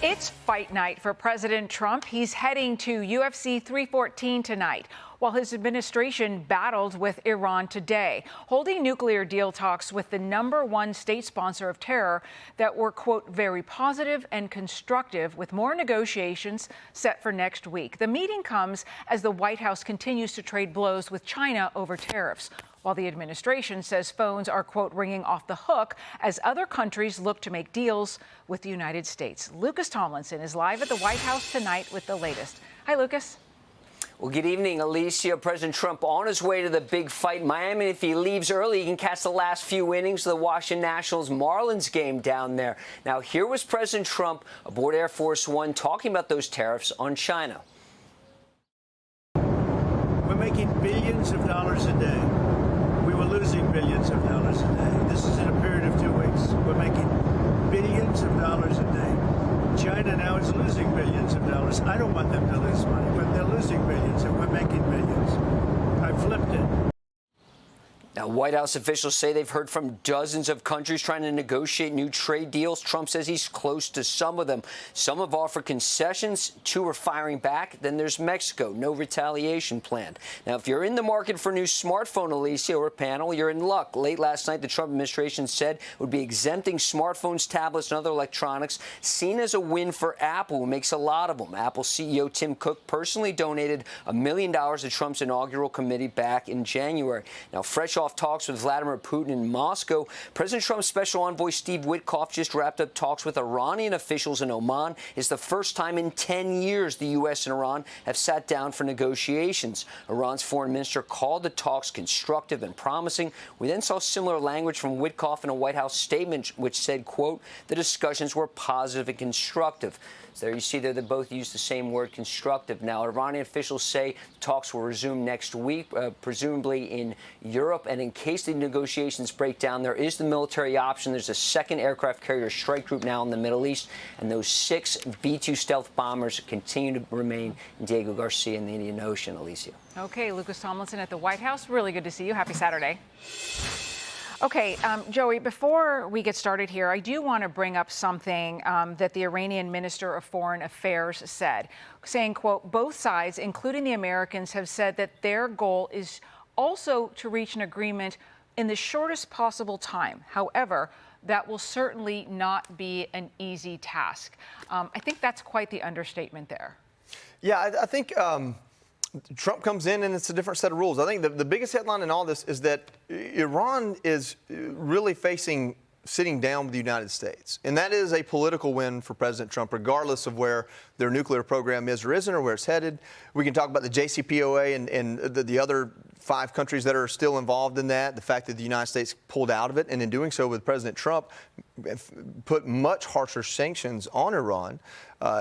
It's fight night for President Trump. He's heading to UFC 314 tonight, while his administration battled with Iran today, holding nuclear deal talks with the #1 state sponsor of terror that were, quote, very positive and constructive, with more negotiations set for next week. The meeting comes as the White House continues to trade blows with China over tariffs, while the administration says phones are, quote, ringing off the hook as other countries look to make deals with the United States. Lucas Tomlinson is live at the White House tonight with the latest. Hi, Lucas. Well, good evening, Alicia. President Trump on his way to the big fight in Miami. If he leaves early, he can catch the last few innings of the Washington Nationals-Marlins game down there. Now, here was President Trump aboard Air Force One talking about those tariffs on China. We're making billions of dollars a day. We were losing billions of dollars a day. This is in a period of 2 weeks. We're making billions of dollars a day. China now is losing billions of dollars. I don't want them to lose money, but they're losing billions and we're making billions. I flipped it. Now, White House officials say they've heard from dozens of countries trying to negotiate new trade deals. Trump says he's close to some of them. Some have offered concessions. 2 are firing back. Then there's Mexico. No retaliation planned. Now, if you're in the market for a new smartphone, Alicia, or a panel, you're in luck. Late last night, the Trump administration said it would be exempting smartphones, tablets, and other electronics, seen as a win for Apple, who makes a lot of them. Apple CEO Tim Cook personally donated $1 million to Trump's inaugural committee back in January. Now, fresh off talks with Vladimir Putin in Moscow, President Trump's special envoy Steve Witkoff just wrapped up talks with Iranian officials in Oman. It's the first time in 10 years the U.S. and Iran have sat down for negotiations. Iran's foreign minister called the talks constructive and promising. We then saw similar language from Witkoff in a White House statement which said, quote, the discussions were positive and constructive. So there you see they both use the same word, constructive. Now, Iranian officials say talks will resume next week, presumably in Europe. And in case the negotiations break down, there is the military option. There's a second aircraft carrier strike group now in the Middle East. And those 6 B-2 stealth bombers continue to remain in Diego Garcia in the Indian Ocean, Alicia. Okay, Lucas Tomlinson at the White House. Really good to see you. Happy Saturday. Okay, Joey, before we get started here, I do want to bring up something that the Iranian Minister of Foreign Affairs said, saying, quote, both sides, including the Americans, have said that their goal is also to reach an agreement in the shortest possible time. However, that will certainly not be an easy task. I think that's quite the understatement there. Yeah, I think Trump comes in and it's a different set of rules. I think the biggest headline in all this is that Iran is really facing sitting down with the United States. And that is a political win for President Trump, regardless of where their nuclear program is or isn't or where it's headed. We can talk about the JCPOA and the other 5 countries that are still involved in that, the fact that the United States pulled out of it, and in doing so with President Trump, put much harsher sanctions on Iran.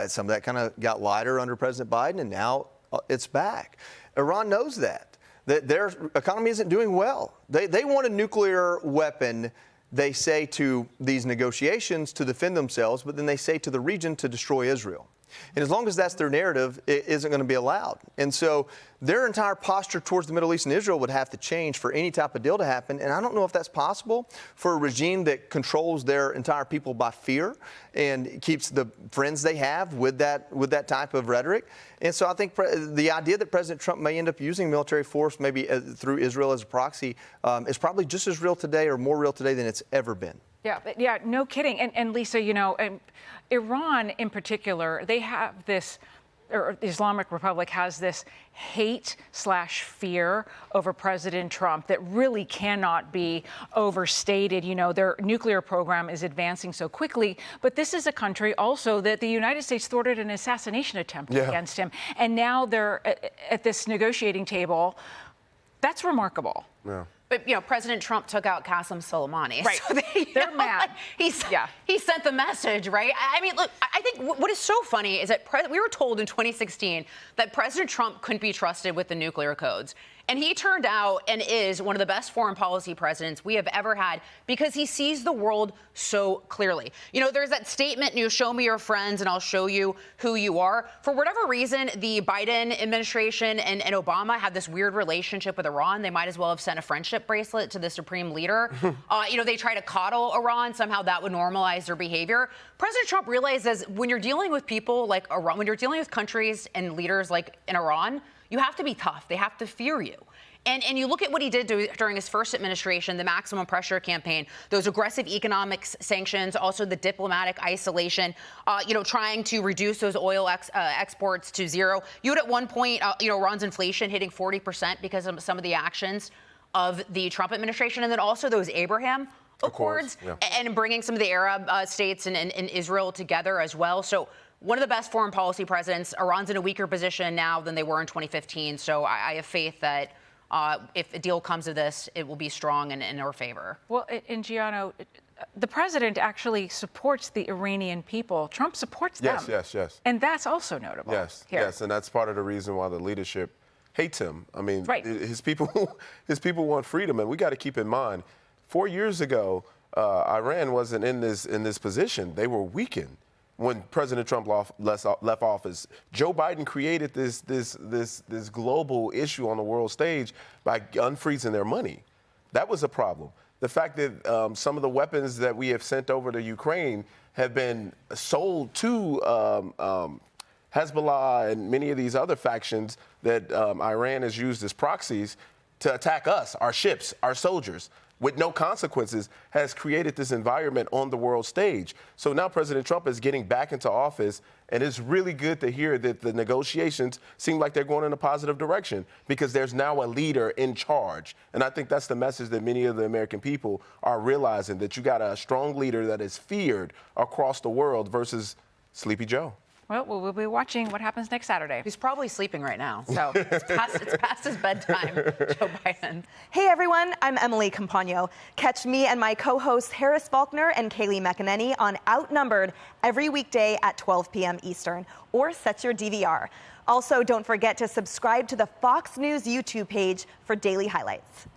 Some of that kind of got lighter under President Biden, and now it's back. Iran knows that their economy isn't doing well. They want a nuclear weapon, they say, to these negotiations to defend themselves, but then they say to the region to destroy Israel. And as long as that's their narrative, it isn't going to be allowed. And so their entire posture towards the Middle East and Israel would have to change for any type of deal to happen. And I don't know if that's possible for a regime that controls their entire people by fear and keeps the friends they have with that type of rhetoric. And so I think the idea that President Trump may end up using military force, maybe through Israel as a proxy, is probably just as real today or more real today than it's ever been. Yeah, no kidding. And Lisa, you know, Iran in particular, they have this, or the Islamic Republic has this hate/fear over President Trump that really cannot be overstated. You know, their nuclear program is advancing so quickly, but this is a country also that the United States thwarted an assassination attempt against him. And now they're at this negotiating table. That's remarkable. Yeah. But, you know, President Trump took out Qasem Soleimani. Right. So They're mad. He sent the message, right? I mean, look, I think what is so funny is that we were told in 2016 that President Trump couldn't be trusted with the nuclear codes. And he turned out and is one of the best foreign policy presidents we have ever had because he sees the world so clearly. You know, there's that statement, show me your friends and I'll show you who you are. For whatever reason, the Biden administration and Obama have this weird relationship with Iran. They might as well have sent a friendship bracelet to the supreme leader. They try to coddle Iran. Somehow that would normalize their behavior. President Trump realizes when you're dealing with people like Iran, when you're dealing with countries and leaders like in Iran, you have to be tough. They have to fear you. And you look at what he did during his first administration, the maximum pressure campaign, those aggressive economic sanctions, also the diplomatic isolation, trying to reduce those oil exports to zero. You had at one point, Iran's inflation hitting 40% because of some of the actions of the Trump administration, and then also those Abraham Accords, and bringing some of the Arab states and Israel together as well. So one of the best foreign policy presidents. Iran's in a weaker position now than they were in 2015. So I have faith that if a deal comes of this, it will be strong and in our favor. Well, and Giano, the president actually supports the Iranian people. Trump supports them. Yes. And that's also notable. Yes, and that's part of the reason why the leadership hates him. I mean, his people want freedom, and we got to keep in mind, 4 years ago, Iran wasn't in this position. They were weakened when President Trump left office. Joe Biden created this global issue on the world stage by unfreezing their money. That was a problem. The fact that some of the weapons that we have sent over to Ukraine have been sold to Hezbollah and many of these other factions that Iran has used as proxies to attack us, our ships, our soldiers, with no consequences, has created this environment on the world stage. So now President Trump is getting back into office, and it's really good to hear that the negotiations seem like they're going in a positive direction because there's now a leader in charge. And I think that's the message that many of the American people are realizing, that you got a strong leader that is feared across the world versus Sleepy Joe. Well, we'll be watching what happens next Saturday. He's probably sleeping right now, so it's past his bedtime, Joe Biden. Hey, everyone, I'm Emily Campagno. Catch me and my co-hosts Harris Faulkner and Kaylee McEnany on Outnumbered every weekday at 12 p.m. Eastern, or set your DVR. Also, don't forget to subscribe to the Fox News YouTube page for daily highlights.